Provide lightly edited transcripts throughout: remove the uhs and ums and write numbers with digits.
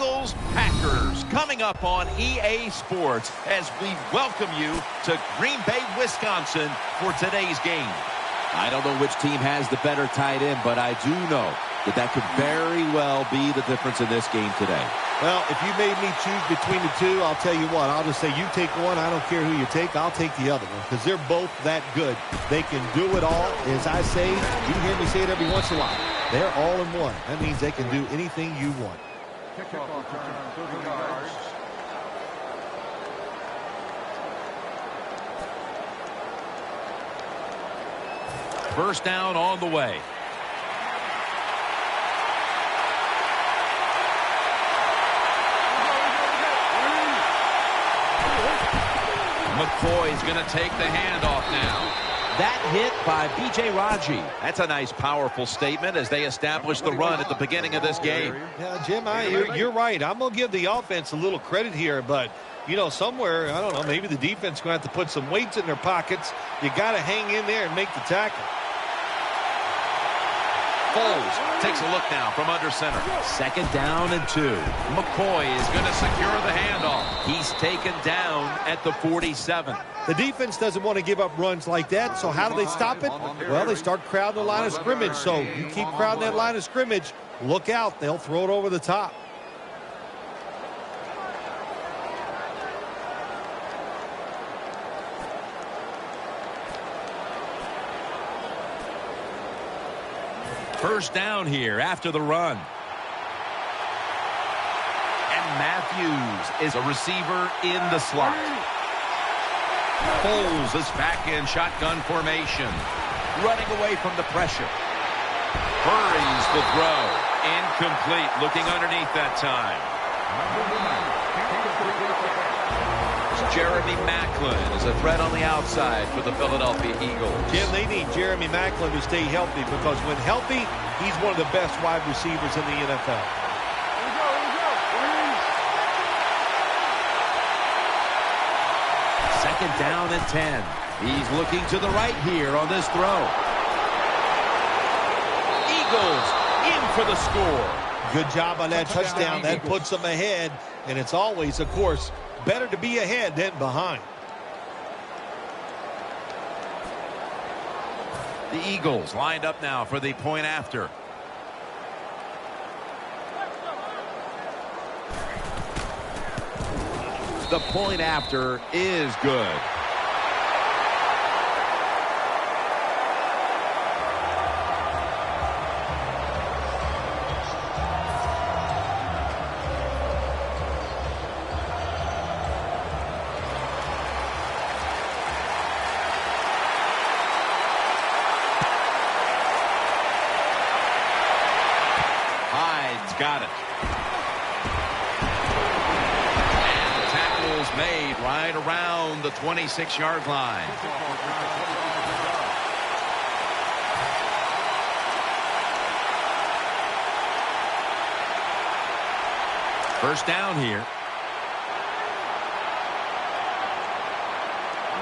Eagles Packers coming up on EA Sports as we welcome you to Green Bay, Wisconsin for today's game. I don't know which team has the better tight end, but I do know that could very well be the difference in this game today. Well, if you made me choose between the two, I'll tell you what. I'll just say you take one. I don't care who you take. I'll take the other one because they're both that good. They can do it all. As I say, you hear me say it every once in a while. They're all in one. That means they can do anything you want. Kickoff return, 30 yards. First down on the way. McCoy's going to take the handoff now. That hit by B.J. Raji. That's a nice, powerful statement as they establish the run at the beginning of this game. Yeah, Jim, you're right. I'm going to give the offense a little credit here, but, you know, somewhere, I don't know, maybe the defense is going to have to put some weights in their pockets. You got to hang in there and make the tackle. Foles takes a look now from under center. Second down and 2. McCoy is going to secure the handoff. He's taken down at the 47. The defense doesn't want to give up runs like that, so how do they stop it? Well, they start crowding the line of scrimmage, so you keep crowding that line of scrimmage, look out, they'll throw it over the top. First down here after the run. And Matthews is a receiver in the slot. Foles is back in shotgun formation. Running away from the pressure. Hurries the throw. Incomplete. Looking underneath that time. Jeremy Maclin is a threat on the outside for the Philadelphia Eagles. Jim, they need Jeremy Maclin to stay healthy because when healthy, he's one of the best wide receivers in the NFL. Second down and 10. He's looking to the right here on this throw. Eagles in for the score. Good job on that touchdown. That puts them ahead, and it's always, of course, better to be ahead than behind. The Eagles lined up now for the point after. The point after is good. Got it. And the tackle's made right around the 26-yard line. First down here.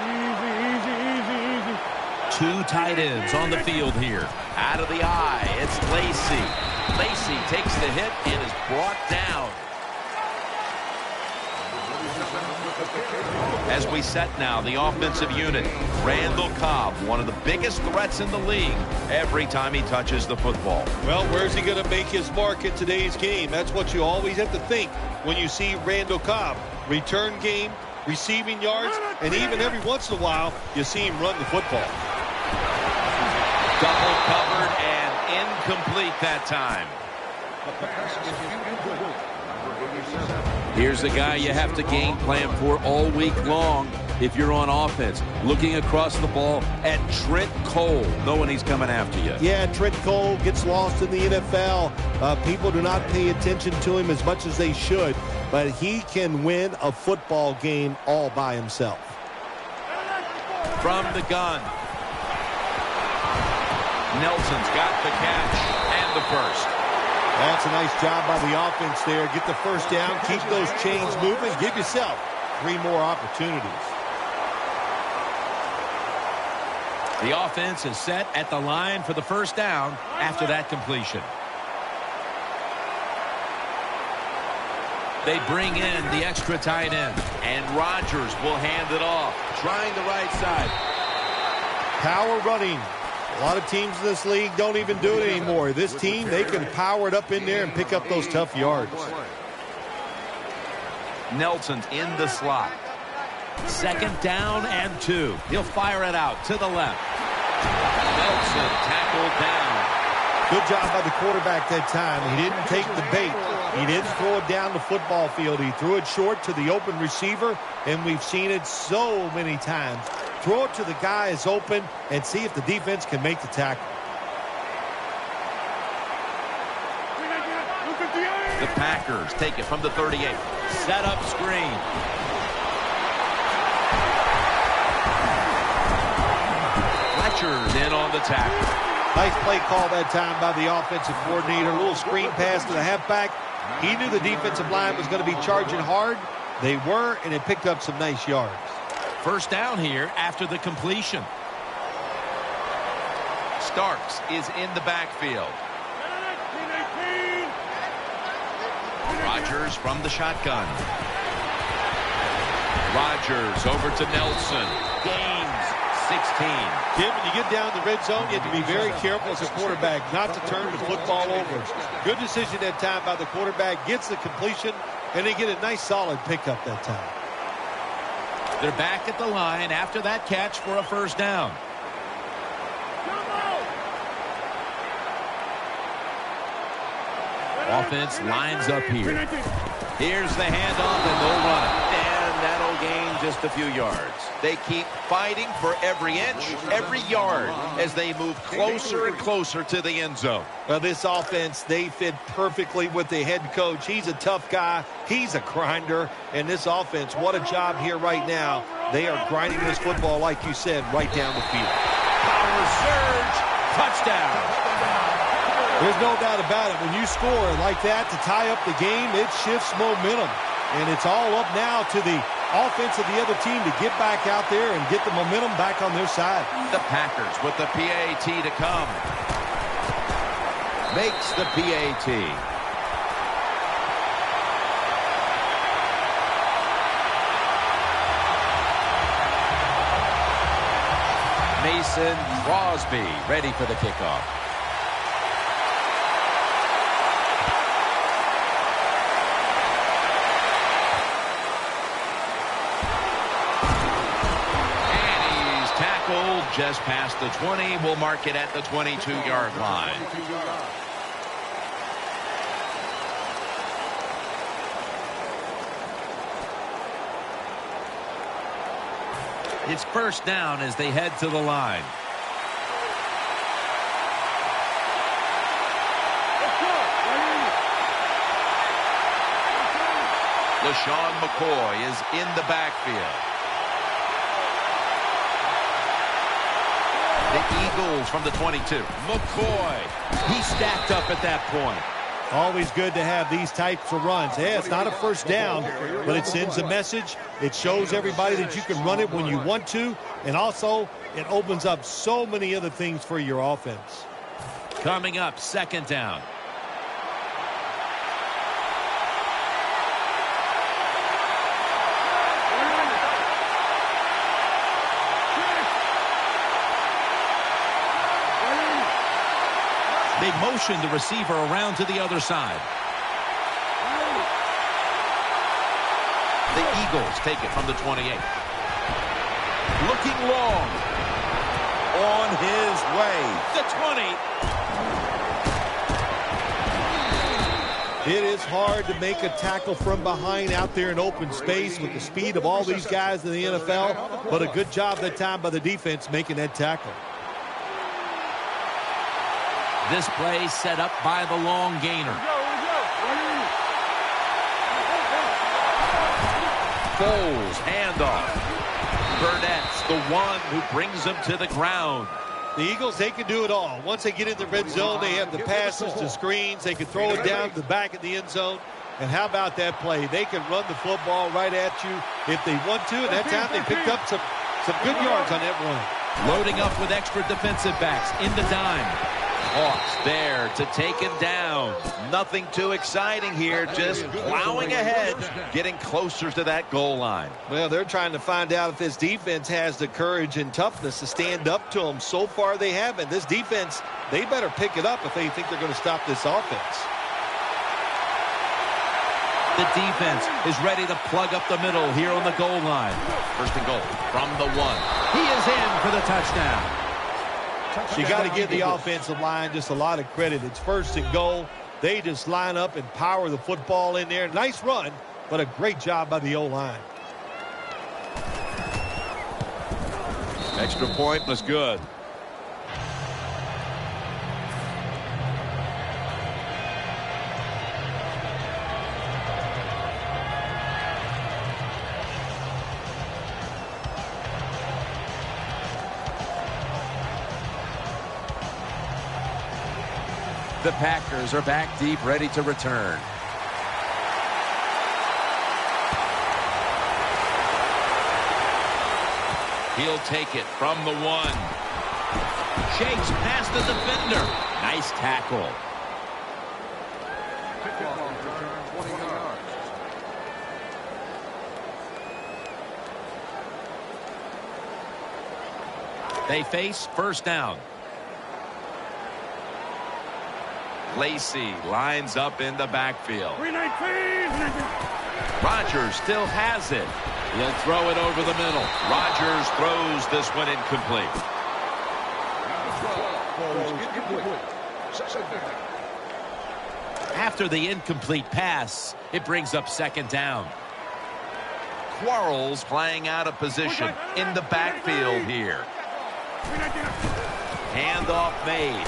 Easy. Two tight ends on the field here. Out of the eye, it's Lacy. Lacy takes the hit and is brought down. As we set now, the offensive unit. Randall Cobb, one of the biggest threats in the league every time he touches the football. Well, where's he going to make his mark in today's game? That's what you always have to think when you see Randall Cobb. Return game, receiving yards, and even every once in a while, you see him run the football. Double covered and incomplete that time. Here's the guy you have to game plan for all week long if you're on offense. Looking across the ball at Trent Cole, knowing he's coming after you. Yeah, Trent Cole gets lost in the NFL. People do not pay attention to him as much as they should, but he can win a football game all by himself. From the gun. Nelson's got the catch and the first. That's a nice job by the offense there. Get the first down, keep those chains moving, give yourself 3 more opportunities. The offense is set at the line for the first down after that completion. They bring in the extra tight end. And Rodgers will hand it off. Trying the right side. Power running. A lot of teams in this league don't even do it anymore. This team, they can power it up in there and pick up those tough yards. Nelson's in the slot. 2nd down and 2. He'll fire it out to the left. Nelson tackled down. Good job by the quarterback that time. He didn't take the bait. He didn't throw it down the football field. He threw it short to the open receiver, and we've seen it so many times. Throw it to the guy is open and see if the defense can make the tackle. The Packers take it from the 38. Set up screen. Fletcher's in on the tackle. Nice play call that time by the offensive coordinator. A little screen pass to the halfback. He knew the defensive line was going to be charging hard. They were, and it picked up some nice yards. 1st down here after the completion. Starks is in the backfield. Rodgers from the shotgun. Rodgers over to Nelson. Gains 16. Jim, when you get down the red zone, you have to be very careful as a quarterback not to turn the football over. Good decision that time by the quarterback. Gets the completion, and they get a nice solid pickup that time. They're back at the line after that catch for a 1st down. Offense lines up here. Here's the handoff, and they'll run it. And that'll gain just a few yards. They keep fighting for every inch, every yard, as they move closer and closer to the end zone. Well, this offense, they fit perfectly with the head coach. He's a tough guy. He's a grinder. And this offense, what a job here right now. They are grinding this football, like you said, right down the field. Power surge, touchdown. There's no doubt about it. When you score like that to tie up the game, it shifts momentum. And it's all up now to the offense of the other team to get back out there and get the momentum back on their side. The Packers with the PAT to come. Makes the PAT. Mason Crosby ready for the kickoff. Just past the 20. We'll mark it at the 22-yard line. It's 1st down as they head to the line. LaShawn McCoy is in the backfield. The Eagles from the 22. McCoy. He stacked up at that point. Always good to have these types of runs. Yeah, it's not a 1st down, but it sends a message. It shows everybody that you can run it when you want to. And also, it opens up so many other things for your offense. Coming up, 2nd down. They motion the receiver around to the other side. The Eagles take it from the 28. Looking long. On his way. The 20. It is hard to make a tackle from behind out there in open space with the speed of all these guys in the NFL, but a good job that time by the defense making that tackle. This play set up by the long gainer. Foles, handoff. Burnett's the one who brings him to the ground. The Eagles, they can do it all. Once they get in the red zone, they have the passes, the screens. They can throw it down to the back of the end zone. And how about that play? They can run the football right at you if they want to. And that time they picked up some good yards on that run. Loading up with extra defensive backs in the dime. Hawks there to take him down. Nothing too exciting here, just plowing ahead, getting closer to that goal line. Well, they're trying to find out if this defense has the courage and toughness to stand up to them. So far, they haven't. This defense, they better pick it up if they think they're going to stop this offense. The defense is ready to plug up the middle here on the goal line. First and goal from the 1. He is in for the touchdown. You got to give the offensive line just a lot of credit. It's first and goal. They just line up and power the football in there. Nice run, but a great job by the O-line. Extra point was good. The Packers are back deep, ready to return. He'll take it from the 1. Shakes past the defender. Nice tackle. Kickoff return 20 yards. They face first down. Lacey lines up in the backfield. Rodgers still has it. He'll throw it over the middle. Rodgers throws this one incomplete. After the incomplete pass, it brings up second down. Quarles playing out of position in the backfield here. Handoff made.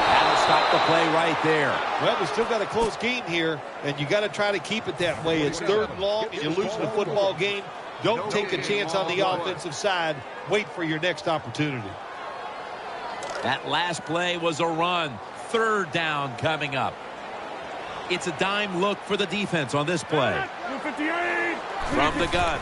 That'll stop the play right there. Well, we still got a close game here, and you got to try to keep it that way. It's third and long, and you're losing the football game. Don't take a chance on the offensive side. Wait for your next opportunity. That last play was a run. Third down coming up. It's a dime look for the defense on this play. From the gun.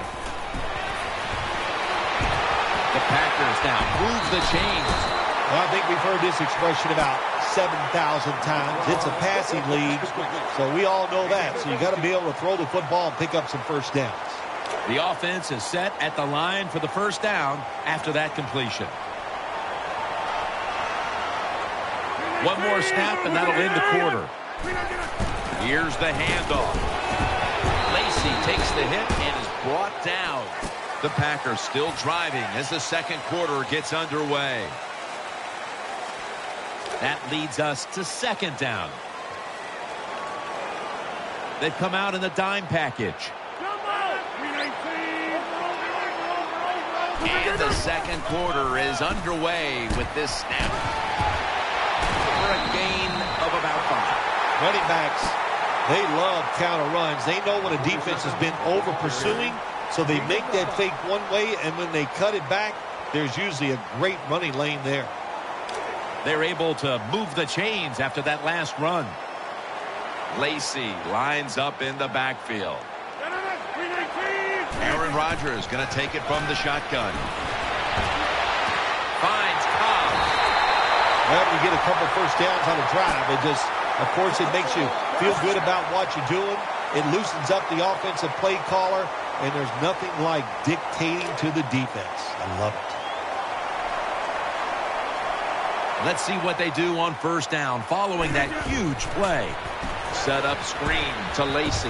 The Packers now move the chains. Well, I think we've heard this expression about 7,000 times. It's a passing league, so we all know that. So you got to be able to throw the football and pick up some first downs. The offense is set at the line for the first down after that completion. One more snap, and that'll end the quarter. Here's the handoff. Lacey takes the hit and is brought down. The Packers still driving as the second quarter gets underway. That leads us to second down. They've come out in the dime package. And the second quarter is underway with this snap. For a gain of about 5. Running backs, they love counter runs. They know when a defense has been over pursuing, so they make that fake one way, and when they cut it back, there's usually a great running lane there. They're able to move the chains after that last run. Lacey lines up in the backfield. Aaron Rodgers going to take it from the shotgun. Finds Cobb. Well, you get a couple first downs on a drive. It just, of course, it makes you feel good about what you're doing. It loosens up the offensive play caller, and there's nothing like dictating to the defense. I love it. Let's see what they do on first down following that huge play. Set up screen to Lacey.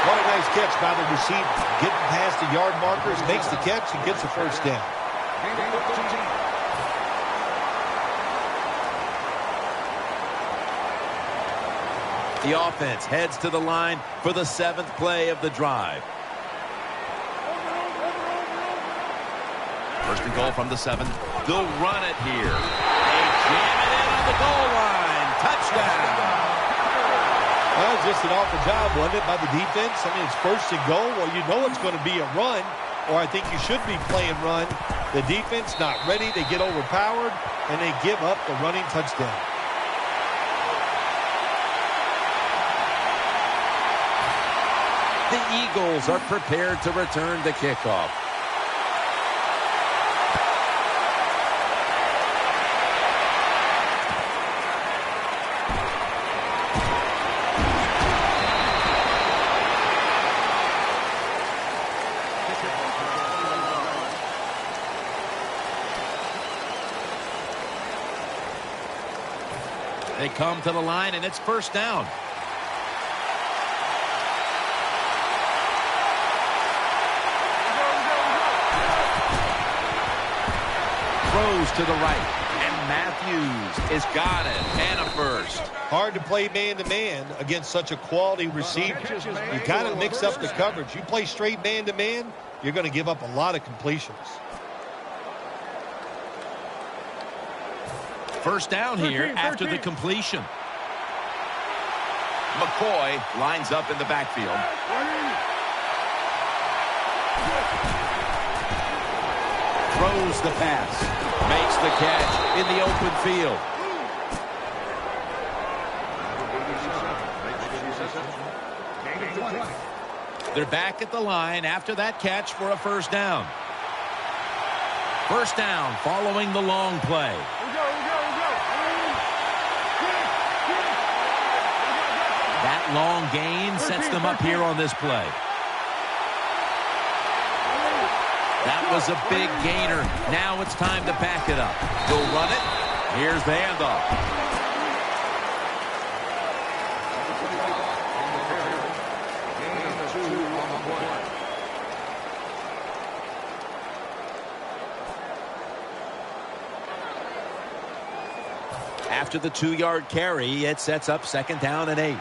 What a nice catch by the receiver. Getting past the yard markers, makes the catch, and gets the first down. The offense heads to the line for the 7th play of the drive. First and goal from the 7. They'll run it here. They jam it in on the goal line. Touchdown. Well, just an awful job, wasn't it, by the defense? I mean, it's first and goal. Well, you know it's going to be a run, or I think you should be playing run. The defense not ready. They get overpowered, and they give up the running touchdown. The Eagles are prepared to return the kickoff. They come to the line, and it's first down. Throws to the right, and Matthews has got it, and a first. Hard to play man-to-man against such a quality receiver. You kind of mix up the coverage. You play straight man-to-man, you're going to give up a lot of completions. First down here after the completion. McCoy lines up in the backfield. Throws the pass. Makes the catch in the open field. They're back at the line after that catch for a first down. First down following the long play. That long gain sets them up here on this play. That was a big gainer. Now it's time to back it up. He'll run it. Here's the handoff. After the 2-yard carry, it sets up second down and 8.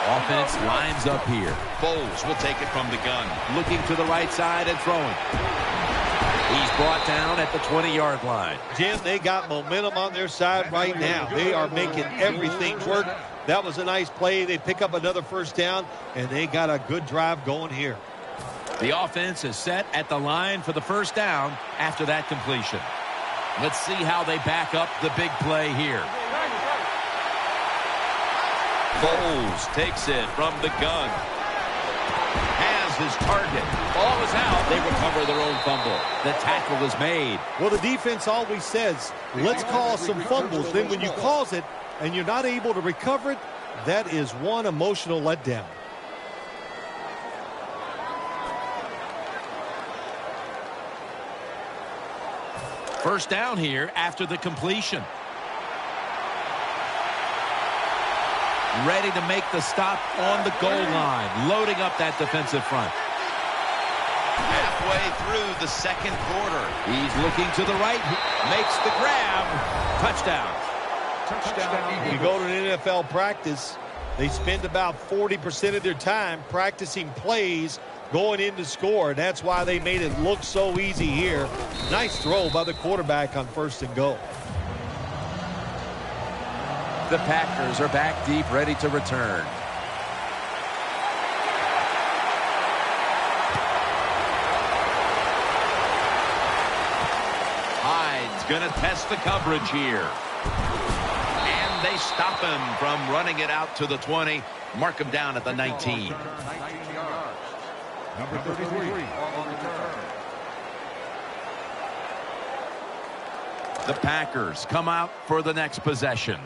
Offense lines up here. Foles will take it from the gun. Looking to the right side and throwing. He's brought down at the 20-yard line. Jim, they got momentum on their side right now. They are making everything work. That was a nice play. They pick up another first down, and they got a good drive going here. The offense is set at the line for the first down after that completion. Let's see how they back up the big play here. Foles takes it from the gun. Has his target. Ball is out. They recover their own fumble. The tackle is made. Well, the defense always says, let's cause some fumbles. Then when you cause it and you're not able to recover it, that is one emotional letdown. First down here after the completion. Ready to make the stop on the goal line. Loading up that defensive front. Halfway through the second quarter. He's looking to the right. Makes the grab. Touchdown. You go to an NFL practice, they spend about 40% of their time practicing plays going in to score. That's why they made it look so easy here. Nice throw by the quarterback on first and goal. The Packers are back deep, ready to return. Hyde's going to test the coverage here. And they stop him from running it out to the 20. Mark him down at the 19. Number 33 on return. The Packers come out for the next possession.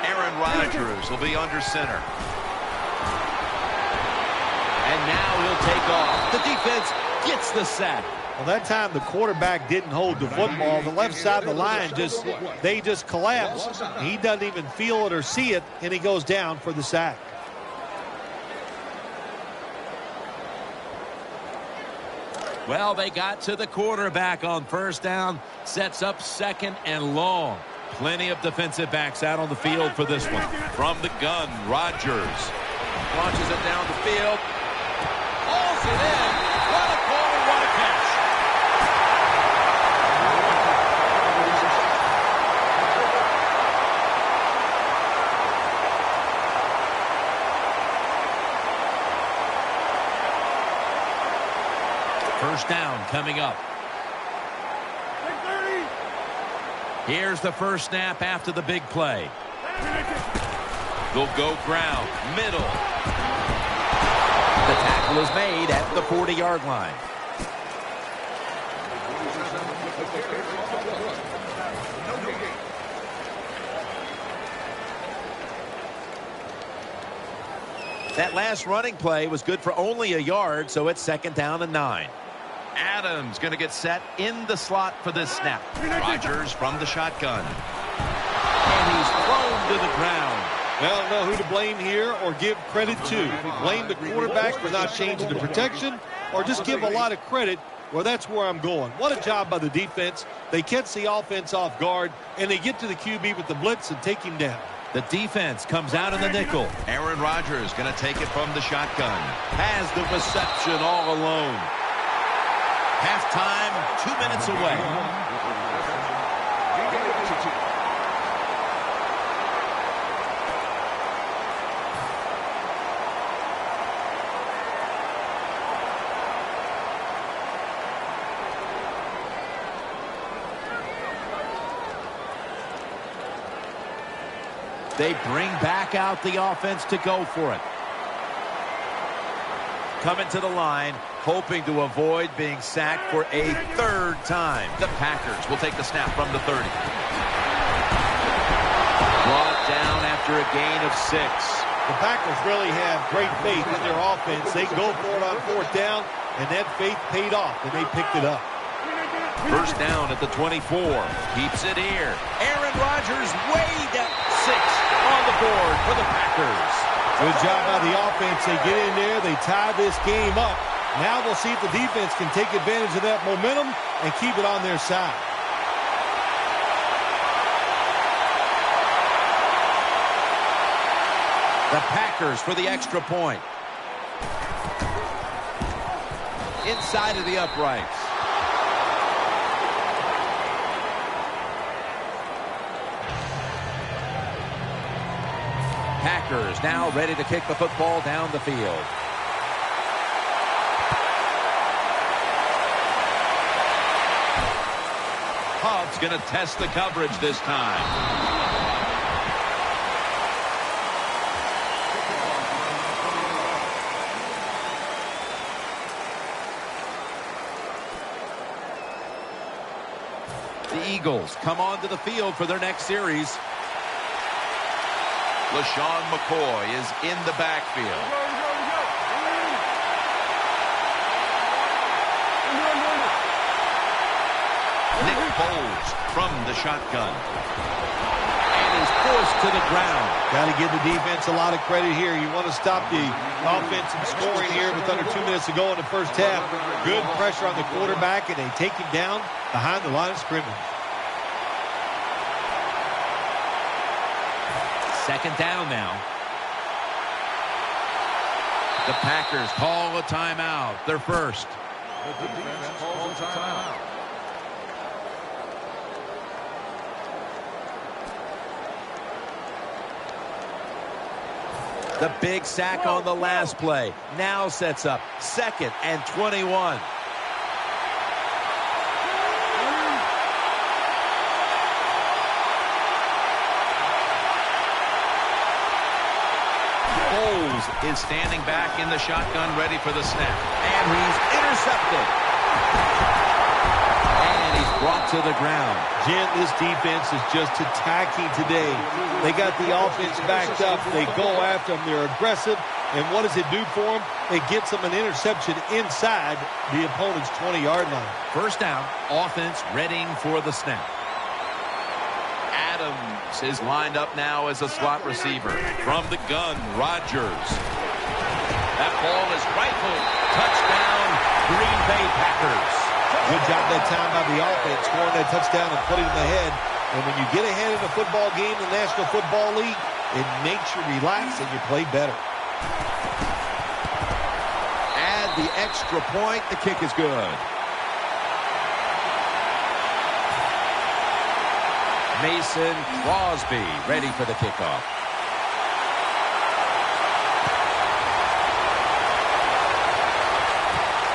Aaron Rodgers will be under center. And now he'll take off. The defense gets the sack. Well, that time the quarterback didn't hold the football. The left side of the line they just collapsed. He doesn't even feel it or see it, and he goes down for the sack. Well, they got to the quarterback on first down. Sets up second and long. Plenty of defensive backs out on the field for this one. From the gun, Rodgers launches it down the field. Hauls it in. What a ball, what a catch. First down coming up. Here's the first snap after the big play. They'll go ground, middle. The tackle is made at the 40-yard line. That last running play was good for only a yard, so it's 2nd down and 9. Adams going to get set in the slot for this snap. Rodgers from the shotgun. And he's thrown to the ground. Well, I don't know who to blame here or give credit to. Blame the quarterback for not changing the protection, or just give a lot of credit. Well, that's where I'm going. What a job by the defense. They catch the offense off guard, and they get to the QB with the blitz and take him down. The defense comes out in the nickel. Aaron Rodgers going to take it from the shotgun. Has the reception all alone. Halftime, 2 minutes away. They bring back out the offense to go for it. Coming to the line, hoping to avoid being sacked for a 3rd time. The Packers will take the snap from the 30. Brought down after a gain of 6. The Packers really have great faith in their offense. They go for it on 4th down, and that faith paid off, and they picked it up. 1st down at the 24. Keeps it here. Aaron Rodgers way down. 6 on the board for the Packers. Good job by the offense. They get in there. They tie this game up. Now we'll see if the defense can take advantage of that momentum and keep it on their side. The Packers for the extra point. Inside of the uprights. Packers now ready to kick the football down the field. Hubb's going to test the coverage this time. The Eagles come onto the field for their next series. LaShawn McCoy is in the backfield. Nick Foles from the shotgun. And he's forced to the ground. Got to give the defense a lot of credit here. You want to stop the offense from scoring here with under 2 minutes to go in the 1st half. Good pressure on the quarterback, and they take him down behind the line of scrimmage. 2nd down now. The Packers call a timeout. Their first. The defense calls a timeout. The big sack on the last play now sets up 2nd and 21. Is standing back in the shotgun, ready for the snap. And he's intercepted. And he's brought to the ground. Jim, this defense is just attacking today. They got the offense backed up. They go after them. They're aggressive. And what does it do for them? It gets them an interception inside the opponent's 20-yard line. 1st down, offense readying for the snap. Adams is lined up now as a slot receiver. From the gun, Rodgers. That ball is rifled. Touchdown, Green Bay Packers. Good job that time by the offense, scoring that touchdown and putting them ahead. And when you get ahead in a football game in the National Football League, it makes you relax and you play better. Add the extra point. The kick is good. Mason Crosby ready for the kickoff.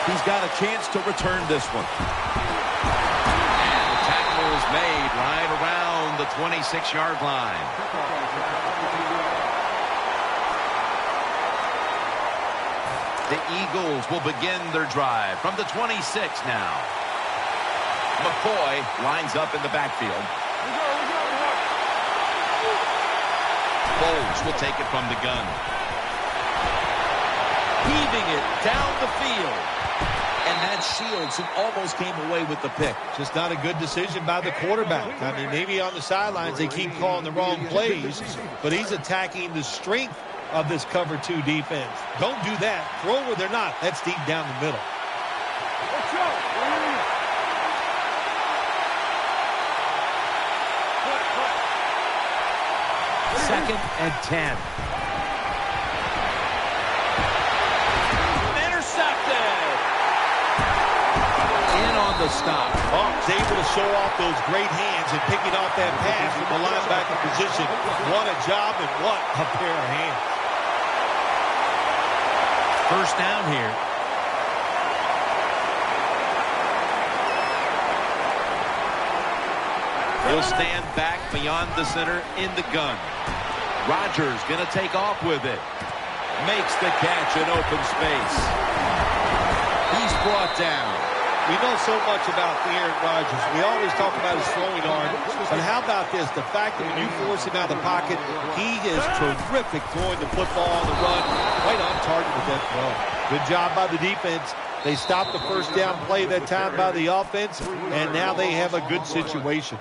He's got a chance to return this one. And the tackle is made right around the 26-yard line. The Eagles will begin their drive from the 26 now. McCoy lines up in the backfield. Foles will take it from the gun. heaving it down the field. And that shields and almost came away with the pick. Just not a good decision by the quarterback. I mean, maybe on the sidelines they keep calling the wrong plays, but he's attacking the strength of this cover 2 defense. Don't do that. Throw where they're not. That's deep down the middle. Second and 10. Intercepted. In on the stop. He's able to show off those great hands and picking off that pass from the linebacker position. What a job and what a pair of hands. First down here. He'll stand back beyond the center in the gun. Rodgers going to take off with it. Makes the catch in open space. He's brought down. We know so much about Aaron Rodgers. We always talk about his throwing arm. But how about this? The fact that when you force him out of the pocket, he is terrific throwing the football on the run. Right on target with that throw. Good job by the defense. They stopped the first down play that time by the offense, and now they have a good situation.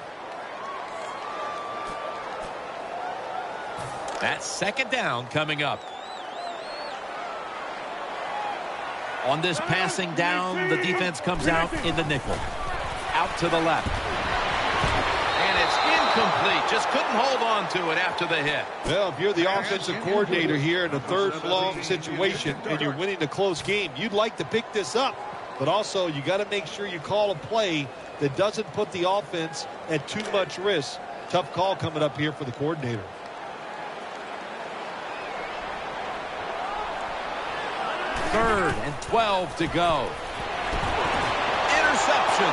That's second down coming up. On this passing down, the defense comes out in the nickel. Out to the left. And it's incomplete. Just couldn't hold on to it after the hit. Well, if you're the offensive coordinator here in a third and long situation and you're winning a close game, you'd like to pick this up. But also, you got to make sure you call a play that doesn't put the offense at too much risk. Tough call coming up here for the coordinator. Third and 12 to go. Interception.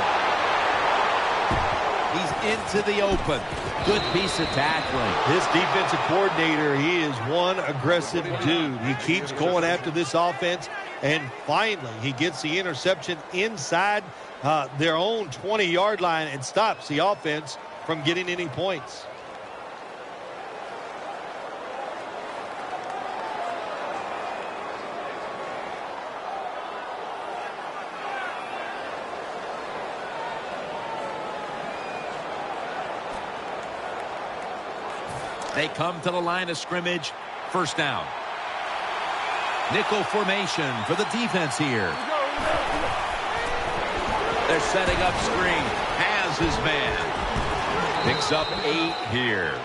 He's into the open. Good piece of tackling. This defensive coordinator, he is one aggressive dude. He keeps going after this offense, and finally he gets the interception inside their own 20-yard line and stops the offense from getting any points. They come to the line of scrimmage. First down. Nickel formation for the defense here. They're setting up screen. Has his man. Picks up 8 here.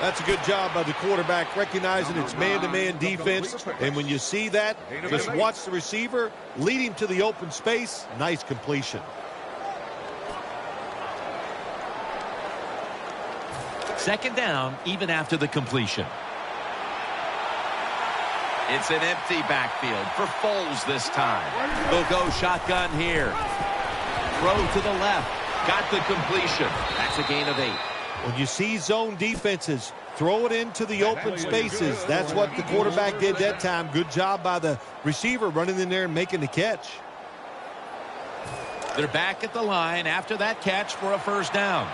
That's a good job by the quarterback, recognizing it's man-to-man defense. And when you see that, just watch the receiver, lead him to the open space. Nice completion. Second down, even after the completion. It's an empty backfield for Foles this time. They'll go shotgun here. Throw to the left. Got the completion. That's a gain of 8. When you see zone defenses, throw it into the open spaces. That's what the quarterback did that time. Good job by the receiver running in there and making the catch. They're back at the line after that catch for a first down.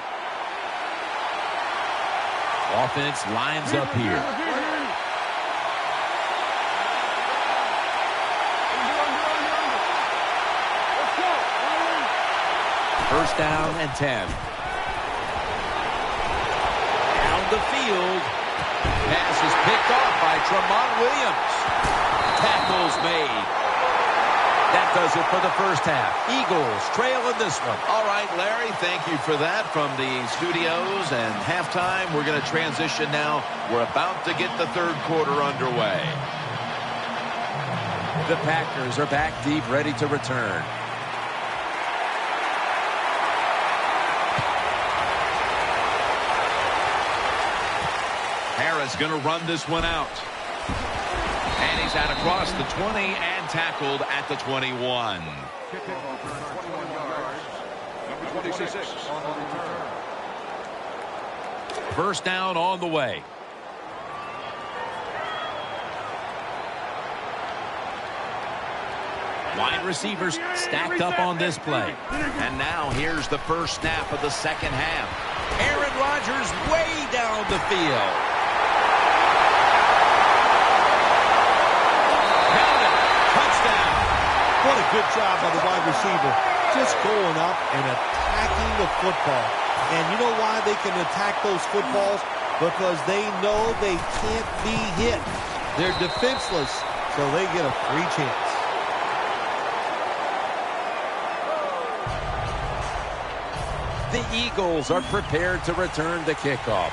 Offense lines up here. First down and 10. Down the field. Pass is picked off by Tramon Williams. Tackles made. That does it for the first half. Eagles trail in this one. All right, Larry, thank you for that from the studios. And halftime, we're going to transition now. We're about to get the third quarter underway. The Packers are back deep, ready to return. Harris going to run this one out. And he's out across the 20 and tackled at the 21. First down on the way. Wide receivers stacked up on this play. And now here's the first snap of the second half. Aaron Rodgers way down the field. good job by the wide receiver. Just going up and attacking the football. And you know why they can attack those footballs? Because they know they can't be hit. They're defenseless, so they get a free chance. The Eagles are prepared to return the kickoff.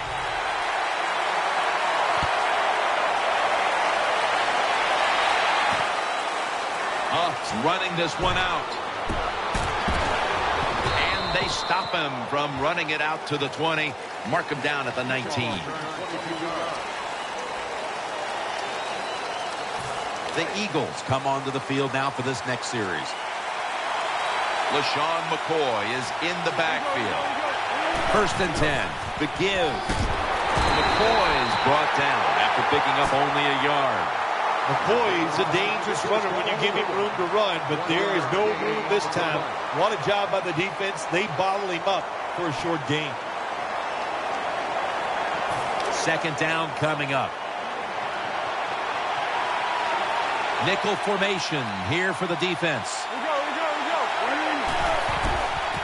Running this one out. And they stop him from running it out to the 20. Mark him down at the 19. The Eagles come onto the field now for this next series. LaShawn McCoy is in the backfield. 1st and 10. The give. McCoy is brought down after picking up only a yard. McCoy's a dangerous runner when you give him room to run, but there is no room this time. What a job by the defense. They bottle him up for a short gain. 2nd down coming up. Nickel formation here for the defense.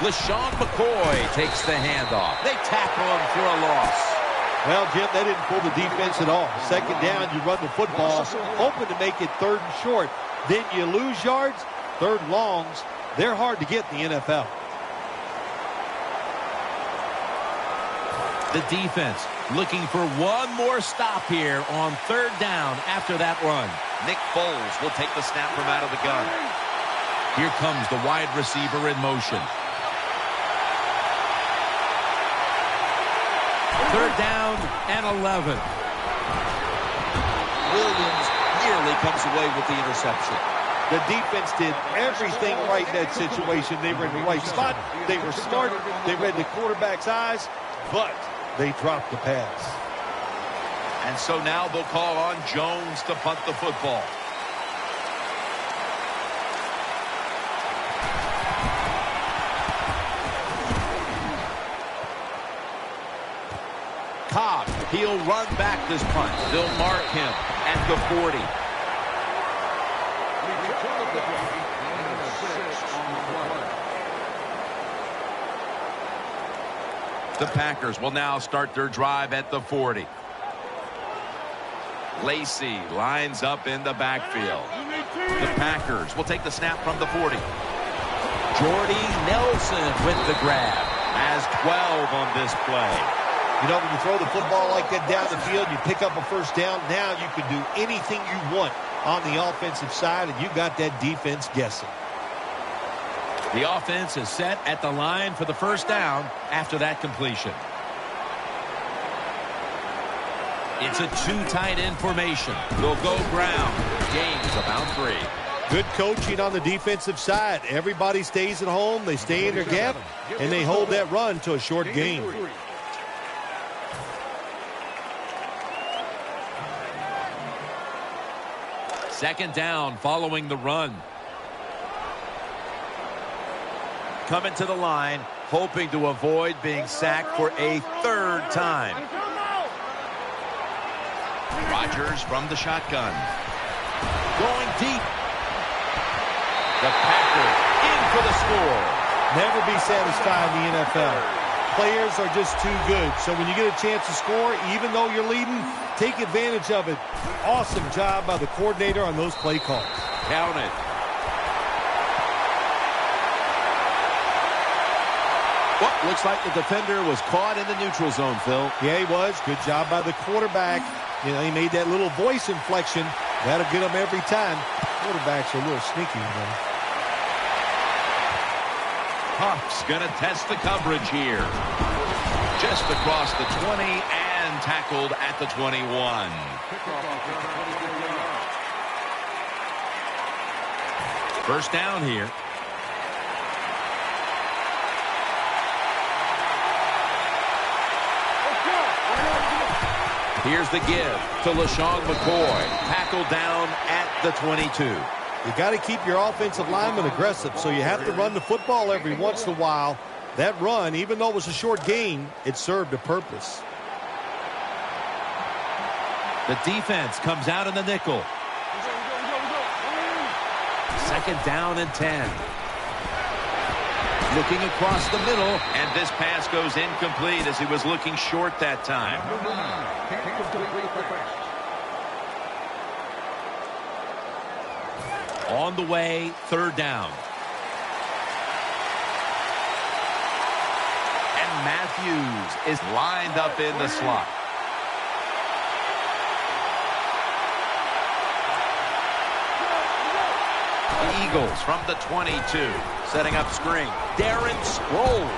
LaShawn McCoy takes the handoff. They tackle him for a loss. Well, Jim, they didn't pull the defense at all. 2nd down, you run the football, hoping to make it 3rd and short. Then you lose yards, 3rd longs. They're hard to get in the NFL. The defense looking for one more stop here on 3rd down after that run. Nick Foles will take the snap from out of the gun. Here comes the wide receiver in motion. 3rd down and 11. Williams nearly comes away with the interception. The defense did everything right in that situation. They were in the right spot. They were smart. They read the quarterback's eyes, but they dropped the pass. And so now they'll call on Jones to punt the football. Cobb, he'll run back this punt. They'll mark him at the 40. The Packers will now start their drive at the 40. Lacey lines up in the backfield. The Packers will take the snap from the 40. Jordy Nelson with the grab. Has 12 on this play. You know, when you throw the football like that down the field, you pick up a 1st down. Now you can do anything you want on the offensive side, and you got that defense guessing. The offense is set at the line for the 1st down after that completion. It's a 2 tight end formation. They'll go ground. Gain's about 3. Good coaching on the defensive side. Everybody stays at home. They stay in their gap, and they hold that run to a short gain. Second down following the run. Coming to the line, hoping to avoid being sacked for a 3rd time. Rodgers from the shotgun. Going deep. The Packers in for the score. Never be satisfied in the NFL. Players are just too good. So when you get a chance to score, even though you're leading, take advantage of it. Awesome job by the coordinator on those play calls. Count it. Well, looks like the defender was caught in the neutral zone, Phil. Yeah, he was. Good job by the quarterback. You know, he made that little voice inflection. That'll get him every time. Quarterbacks are a little sneaky, man. Huff's going to test the coverage here. Just across the 20 and tackled at the 21. First down here. Here's the give to LaShawn McCoy. Tackled down at the 22. You got to keep your offensive lineman aggressive, so you have to run the football every once in a while. That run, even though it was a short gain, it served a purpose. The defense comes out in the nickel. Second down and 10. Looking across the middle. And this pass goes incomplete as he was looking short that time. On the way, third down. And Matthews is lined up in the slot. The Eagles from the 22. Setting up screen. Darren Sproles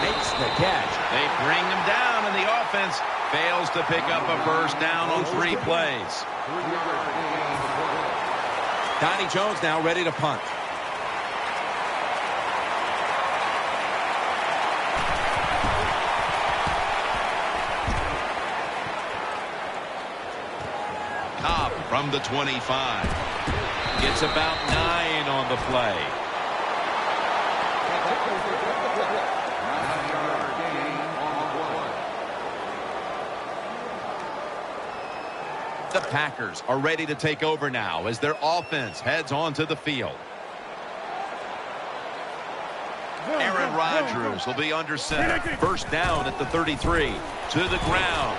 makes the catch. They bring him down, and the offense fails to pick up a first down on 3 plays. Donnie Jones now ready to punt. Cobb from the 25. Gets about 9 on the play. The Packers are ready to take over now as their offense heads onto the field. Aaron Rodgers will be under center. First down at the 33. To the ground.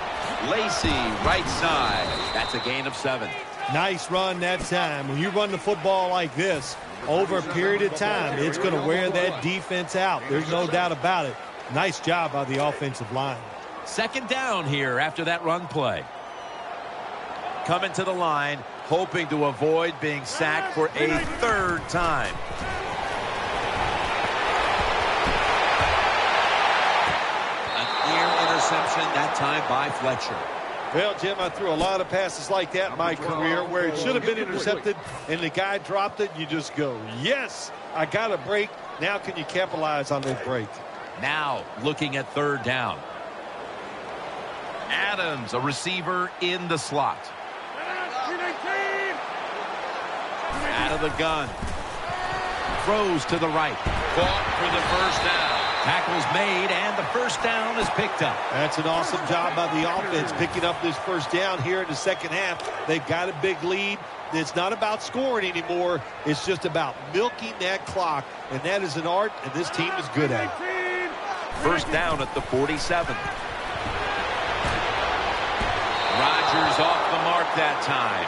Lacy, right side. That's a gain of 7. Nice run that time. When you run the football like this, over a period of time, it's going to wear that defense out. There's no doubt about it. Nice job by the offensive line. Second down here after that run play. Coming to the line, hoping to avoid being sacked for a third time. An near interception that time by Fletcher. Well, Jim, I threw a lot of passes like that in my career where it should have been intercepted and the guy dropped it. You just go, yes, I got a break. Now can you capitalize on that break? Now looking at third down. Adams, a receiver in the slot. Out of the gun. Throws to the right. Caught for the first down. Tackles made, and the first down is picked up. That's an awesome job by the offense picking up this first down here in the second half. They've got a big lead. It's not about scoring anymore. It's just about milking that clock, and that is an art, and this team is good at it. First down at the 47. Rodgers off the mark that time.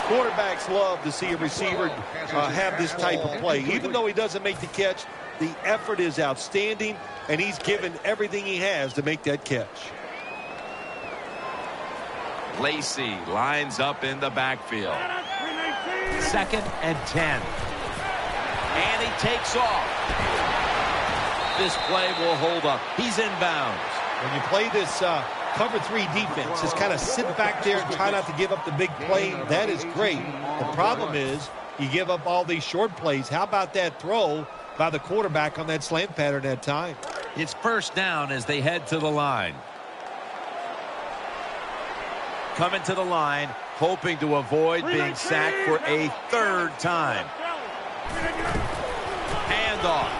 Quarterbacks love to see a receiver have this type of play. Even though he doesn't make the catch, the effort is outstanding, and he's given everything he has to make that catch. Lacy lines up in the backfield. Second and 10. And he takes off. This play will hold up. He's inbounds. When you play this cover 3 defense, just kind of sit back there and try not to give up the big play. That is great. The problem is you give up all these short plays. How about that throw by the quarterback on that slant pattern that time? It's first down as they head to the line. Coming to the line, hoping to avoid being sacked for a third time. Handoff.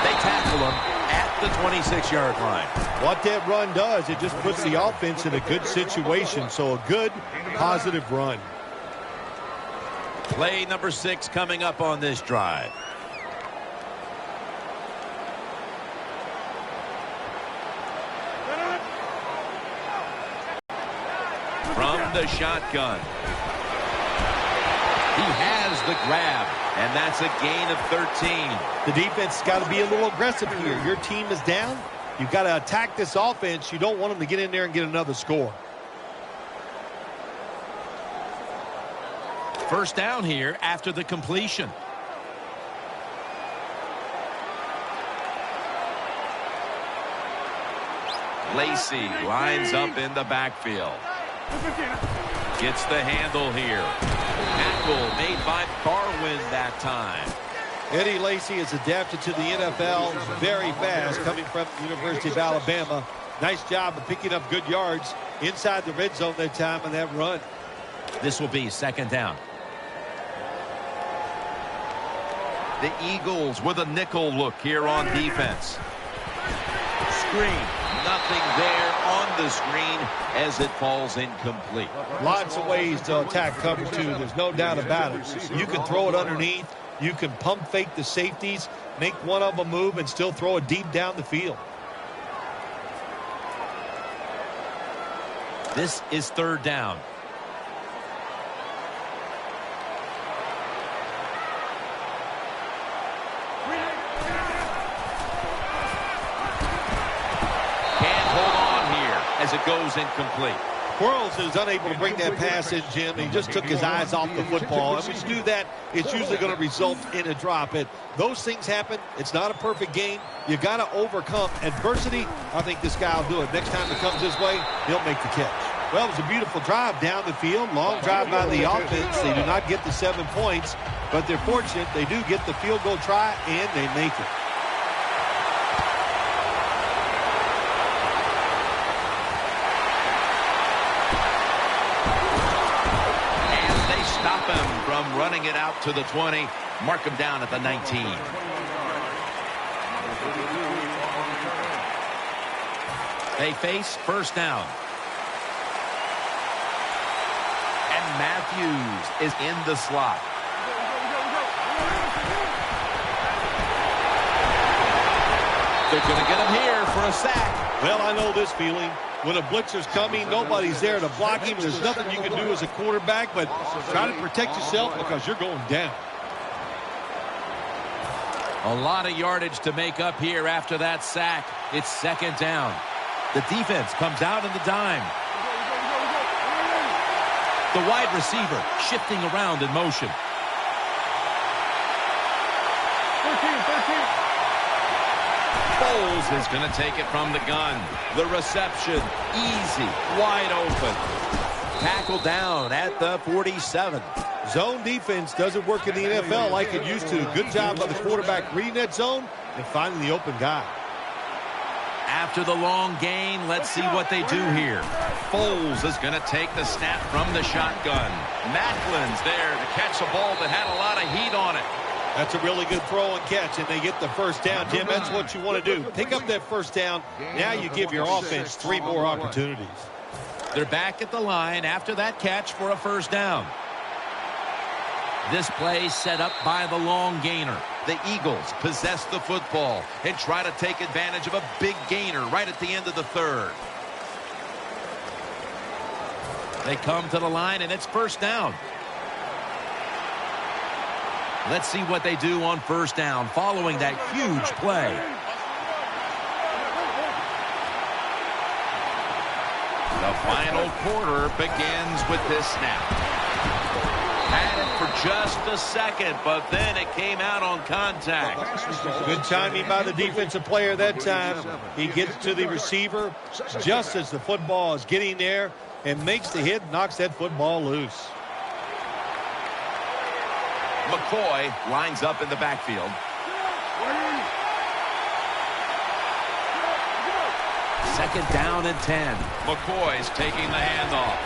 They tackle him at the 26-yard line. What that run does, it just puts the offense in a good situation. So a good, positive run. Play number 6 coming up on this drive. From the shotgun. He has the grab, and that's a gain of 13. The defense has got to be a little aggressive here. Your team is down. You've got to attack this offense. You don't want them to get in there and get another score. First down here after the completion. Lacy lines up in the backfield. Gets the handle here. Tackle made by Barwin that time. Eddie Lacy is adapted to the NFL very fast, coming from the University of Alabama. Nice job of picking up good yards inside the red zone that time on that run. This will be second down. The Eagles with a nickel look here on defense. Screen. Nothing there on the screen as it falls incomplete. Lots of ways to attack cover two. There's no doubt about it. You can throw it underneath. You can pump fake the safeties, make one of them move, and still throw it deep down the field. This is third down. Can't hold on here as it goes incomplete. Quarles is unable to bring that pass in, Jim. He just took his eyes off the football. And when you do that, it's usually going to result in a drop. Those things happen. It's not a perfect game. You got to overcome adversity. I think this guy will do it. Next time it comes his way, he'll make the catch. Well, it was a beautiful drive down the field. Long drive by the offense. They do not get the 7 points, but they're fortunate. They do get the field goal try, and they make it. Stop him from running it out to the 20. Mark him down at the 19. They face first down. And Matthews is in the slot. They're going to get him here for a sack. Well, I know this feeling. When a blitzer's coming, nobody's there to block him. There's nothing you can do as a quarterback, but try to protect yourself because you're going down. A lot of yardage to make up here after that sack. It's second down. The defense comes out in the dime. The wide receiver shifting around in motion. 13. Foles is going to take it from the gun. The reception, easy, wide open. Tackle down at the 47. Zone defense doesn't work in the NFL like it used to. Good job by the quarterback reading that zone and finding the open guy. After the long gain, let's see what they do here. Foles is going to take the snap from the shotgun. Macklin's there to catch a ball that had a lot of heat on it. That's a really good throw and catch, and they get the first down. Jim, that's what you want to do. Pick up that first down. Now you give your offense 3 more opportunities. They're back at the line after that catch for a first down. This play set up by the long gainer. The Eagles possess the football and try to take advantage of a big gainer right at the end of the third. They come to the line, and it's first down. Let's see what they do on first down following that huge play. The final quarter begins with this snap. Had it for just a second, but then it came out on contact. Good timing by the defensive player that time. He gets to the receiver just as the football is getting there and makes the hit, knocks that football loose. McCoy lines up in the backfield. Second down and 10. McCoy's taking the handoff.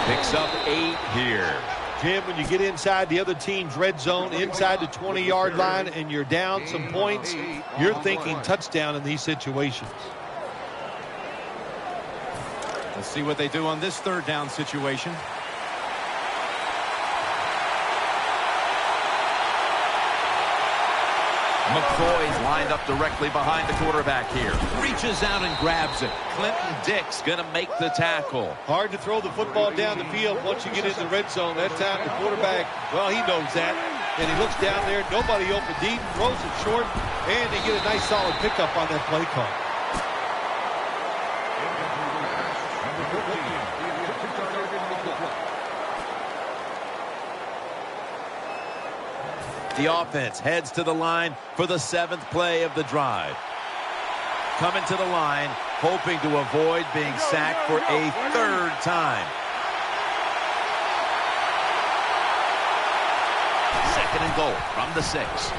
Picks up 8 here. Jim, when you get inside the other team's red zone, inside the 20-yard line, and you're down some points, you're thinking touchdown in these situations. Let's see what they do on this third down situation. McCoy's lined up directly behind the quarterback here. Reaches out and grabs it. Clinton Dick's going to make the tackle. Hard to throw the football down the field once you get in the red zone. That time the quarterback, well, he knows that. And he looks down there, nobody open deep, throws it short, and they get a nice solid pickup on that play call. The offense heads to the line for the 7th play of the drive. Coming to the line, hoping to avoid being sacked for a 3rd time. 2nd and goal from the 6.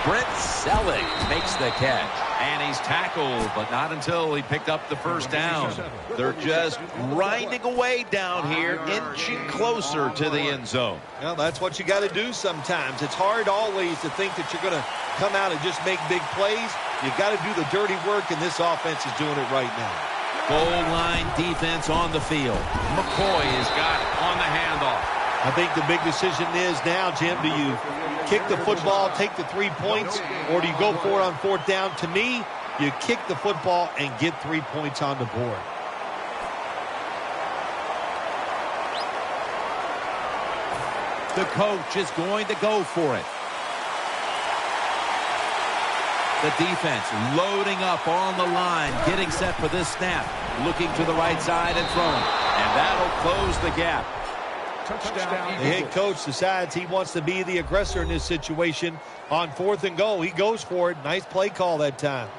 Brent Selleck makes the catch. And he's tackled, but not until he picked up the first down. They're just grinding away down here, inching closer to the end zone. Well, that's what you got to do sometimes. It's hard always to think that you're going to come out and just make big plays. You got to do the dirty work, and this offense is doing it right now. Goal line defense on the field. McCoy has got it on the handoff. I think the big decision is now, Jim, do you kick the football, take the 3 points, or do you go for it on fourth down? To me, you kick the football and get 3 points on the board. The coach is going to go for it. The defense loading up on the line, getting set for this snap, looking to the right side and throwing. And that'll close the gap. Touchdown. The head coach decides he wants to be the aggressor in this situation. On fourth and goal, he goes for it. Nice play call that time.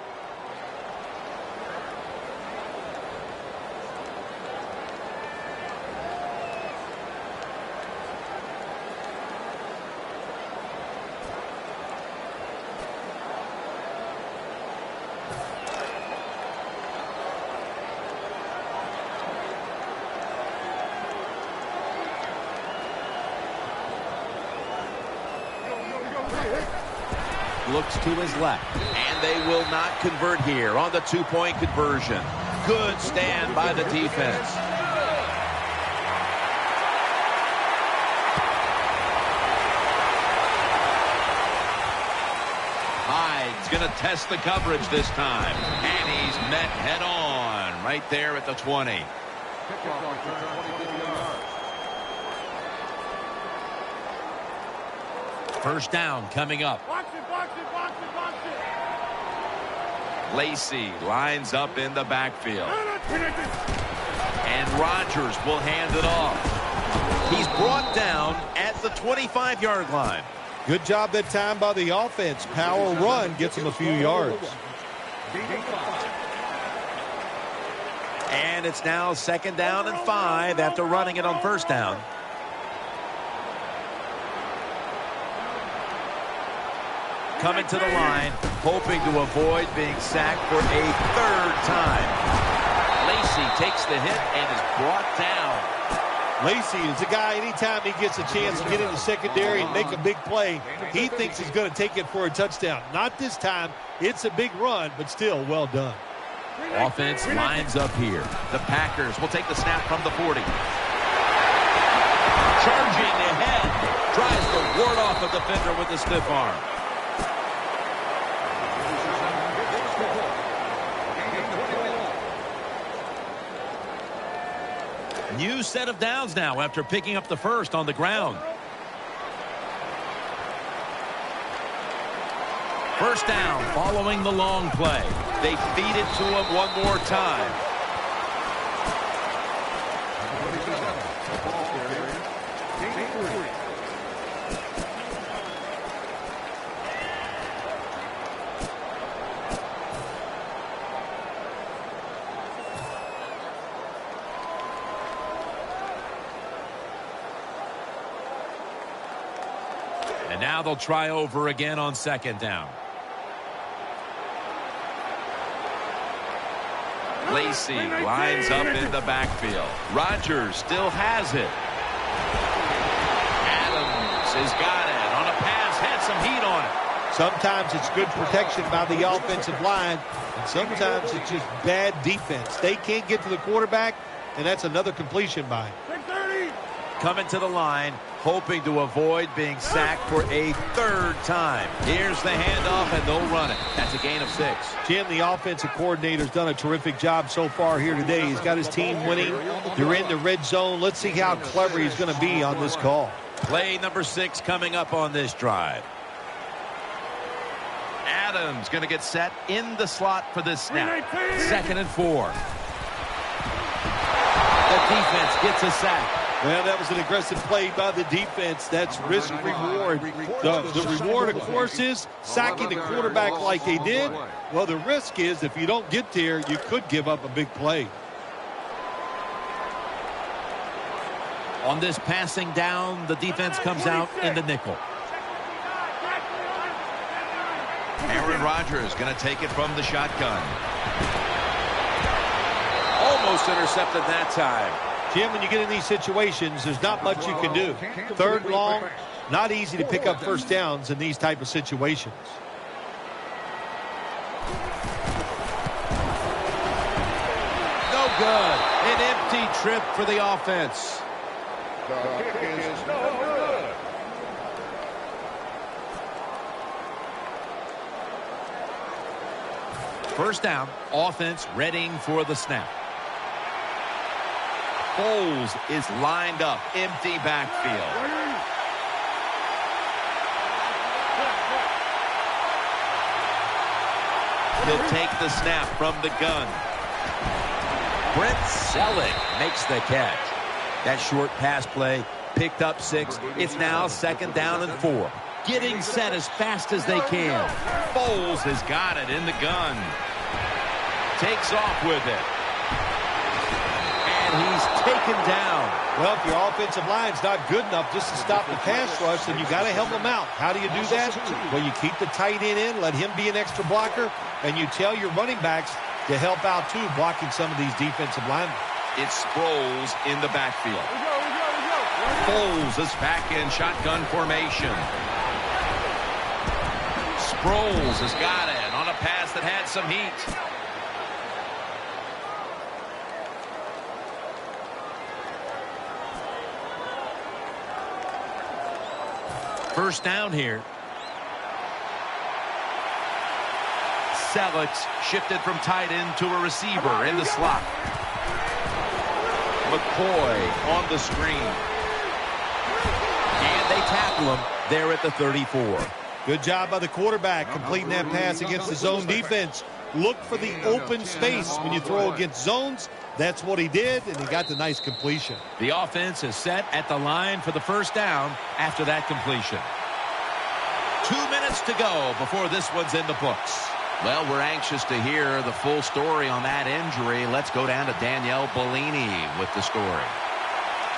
Looks to his left. And they will not convert here on the two-point conversion. Good stand by the defense. Hyde's going to test the coverage this time. And he's met head on right there at the 20. First down coming up. Box it, box it, box it, box it. Lacey lines up in the backfield. And Rodgers will hand it off. He's brought down at the 25-yard line. Good job that time by the offense. Power run gets him a few yards. And it's now second down and 5 after running it on first down. Coming to the line, hoping to avoid being sacked for a third time. Lacey takes the hit and is brought down. Lacey is a guy, anytime he gets a chance to get in the secondary and make a big play, he thinks he's going to take it for a touchdown. Not this time. It's a big run, but still well done. Offense lines up here. The Packers will take the snap from the 40. Charging ahead. Tries to ward off a defender with the stiff arm. New set of downs now after picking up the first on the ground. First down following the long play. They feed it to him one more time. And now they'll try over again on second down. Lacey lines up in the backfield. Rodgers still has it. Adams has got it on a pass, had some heat on it. Sometimes it's good protection by the offensive line, and sometimes it's just bad defense. They can't get to the quarterback, and that's another completion by him. Coming to the line, hoping to avoid being sacked for a third time. Here's the handoff, and they'll run it. That's a gain of 6. Jim, the offensive coordinator's done a terrific job so far here today. He's got his team winning. They're in the red zone. Let's see how clever he's going to be on this call. Play number 6 coming up on this drive. Adams going to get set in the slot for this snap. Second and 4. The defense gets a sack. Well, that was an aggressive play by the defense. That's risk-reward. The reward, of course, is sacking the quarterback like they did. Well, the risk is if you don't get there, you could give up a big play. On this passing down, the defense comes out in the nickel. Aaron Rodgers going to take it from the shotgun. Almost intercepted that time. Jim, when you get in these situations, there's not much you can do. Third and long, not easy to pick up first downs in these type of situations. good. An empty trip for the offense. The kick is no good. First down, offense readying for the snap. Foles is lined up, empty backfield. He'll take the snap from the gun. Brap'n makes the catch. That short pass play picked up 6. It's now 2nd down and 4. Getting set as fast as they can. Foles has got it in the gun. Takes off with it. And he's taken down. Well, if your offensive line's not good enough just to stop the pass rush, then you got to help them out. How do you do that? Well, you keep the tight end in, let him be an extra blocker, and you tell your running backs to help out, too, blocking some of these defensive linemen. It's Sproles in the backfield. Foles is back in shotgun formation. Sproles has got it on a pass that had some heat. First down here. Selleck's shifted from tight end to a receiver in the slot. McCoy on the screen. And they tackle him there at the 34. Good job by the quarterback completing that pass against the zone defense. Look for the open space when you throw against zones. That's what he did, and he got the nice completion. The offense is set at the line for the first down after that completion. 2 minutes to go before this one's in the books. Well, we're anxious to hear the full story on that injury. Let's go down to Danielle Bellini with the story.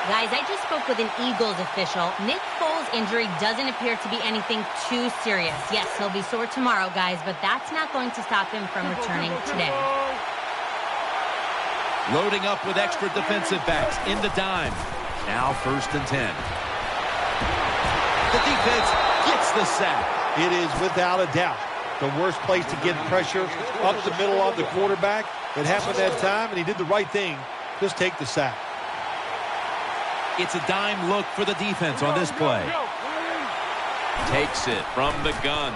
Guys, I just spoke with an Eagles official. Nick Foles' injury doesn't appear to be anything too serious. Yes, he'll be sore tomorrow, guys, but that's not going to stop him from returning today. Loading up with extra defensive backs in the dime. Now 1st and 10. The defense gets the sack. It is without a doubt the worst place to get pressure up the middle on the quarterback. It happened that time, and he did the right thing. Just take the sack. It's a dime look for the defense on this play. Takes it from the gun.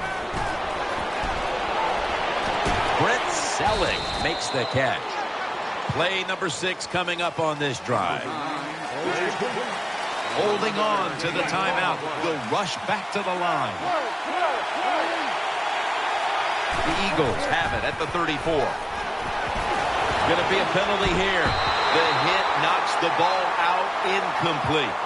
Brap'n makes the catch. Play number 6 coming up on this drive. Holding on to the timeout. Will rush back to the line. The Eagles have it at the 34. Going to be a penalty here. The hit knocks the ball out, incomplete.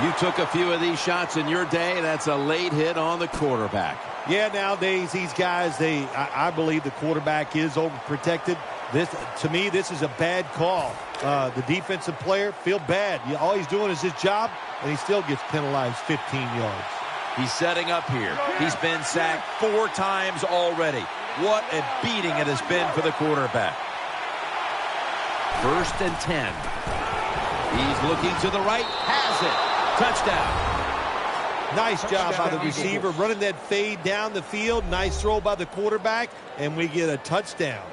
You took a few of these shots in your day. That's a late hit on the quarterback. Yeah, nowadays these guys, I believe the quarterback is overprotected. To me, this is a bad call. The defensive player feel bad. All he's doing is his job, and he still gets penalized 15 yards. He's setting up here. He's been sacked 4 times already. What a beating it has been for the quarterback. 1st and 10. He's looking to the right. Has it. Touchdown. Nice job by the receiver running that fade down the field. Nice throw by the quarterback, and we get a touchdown.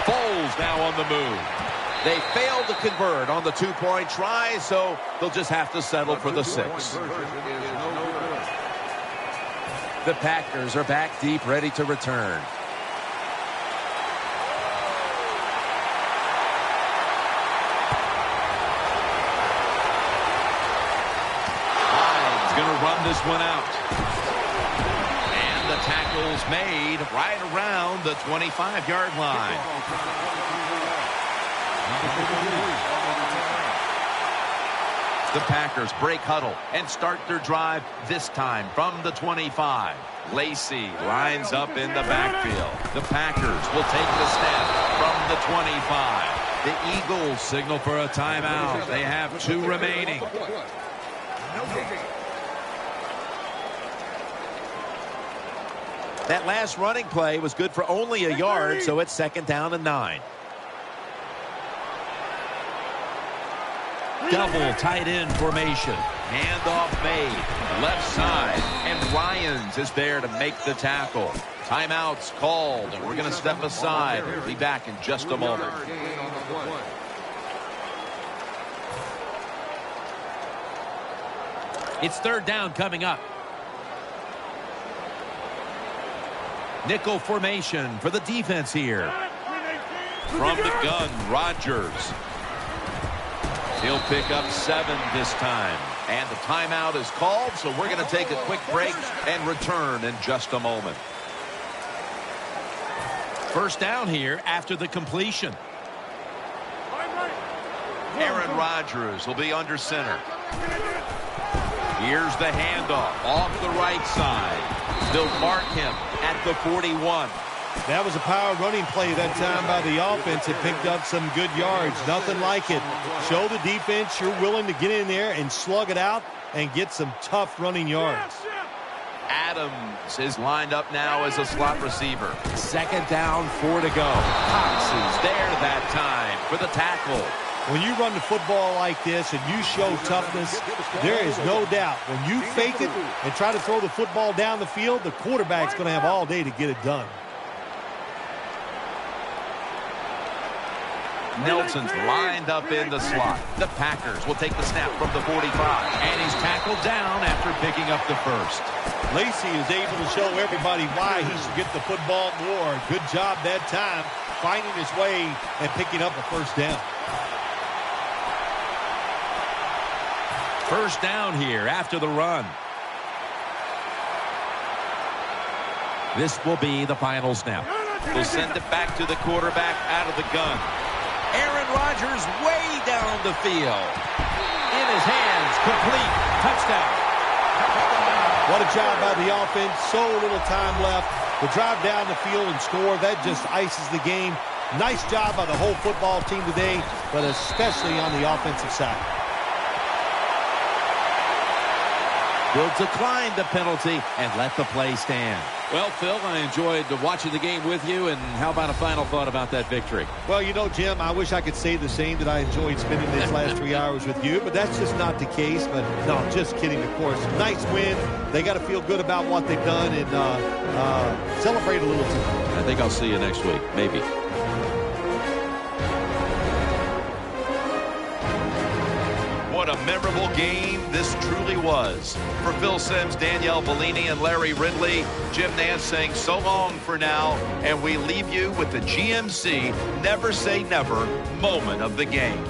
Foles now on the move. They failed to convert on the 2-point try, so they'll just have to settle for the 6. The Packers are back deep, ready to return. Hyde's going to run this one out. And the tackle's made right around the 25-yard line. The Packers break huddle and start their drive this time from the 25. Lacey lines up in the backfield. The Packers will take the snap. from the 25. The Eagles signal for a timeout. They have 2 remaining. That last running play was good for only a yard, so it's 2nd down and 9. Double tight end formation. Handoff made. Left side. And Ryans is there to make the tackle. Timeout's called, and we're going to step aside. We'll be back in just a moment. It's 3rd down coming up. Nickel formation for the defense here. From the gun, Rodgers. He'll pick up 7 this time. And the timeout is called, so we're going to take a quick break and return in just a moment. 1st down here after the completion. Aaron Rodgers will be under center. Here's the handoff off the right side. They'll mark him at the 41. That was a power running play that time by the offense. It picked up some good yards. Nothing like it. Show the defense you're willing to get in there and slug it out and get some tough running yards. Adams is lined up now as a slot receiver. 2nd down, 4 to go. Cox is there that time for the tackle. When you run the football like this and you show toughness, there is no doubt when you fake it and try to throw the football down the field, the quarterback's going to have all day to get it done. Nelson's lined up in the slot. The Packers will take the snap from the 45. And he's tackled down after picking up the 1st. Lacy is able to show everybody why he should get the football more. Good job that time, finding his way and picking up a 1st down. 1st down here after the run. This will be the final snap. We'll send it back to the quarterback out of the gun. Aaron Rodgers way down the field. In his hands, complete, touchdown. What a job by the offense. So little time left to drive down the field and score. That just ices the game. Nice job by the whole football team today, but especially on the offensive side. Will decline the penalty and let the play stand. Well, Phil, I enjoyed watching the game with you, and how about a final thought about that victory? Well, you know, Jim, I wish I could say the same, that I enjoyed spending these last 3 hours with you, but that's just not the case. But no, just kidding, of course. Nice win. They got to feel good about what they've done and celebrate a little too. I think I'll see you next week, maybe. What a memorable game this truly was. For Phil Simms, Danielle Bellini, and Larry Ridley, Jim Nance saying so long for now, and we leave you with the GMC Never Say Never moment of the game.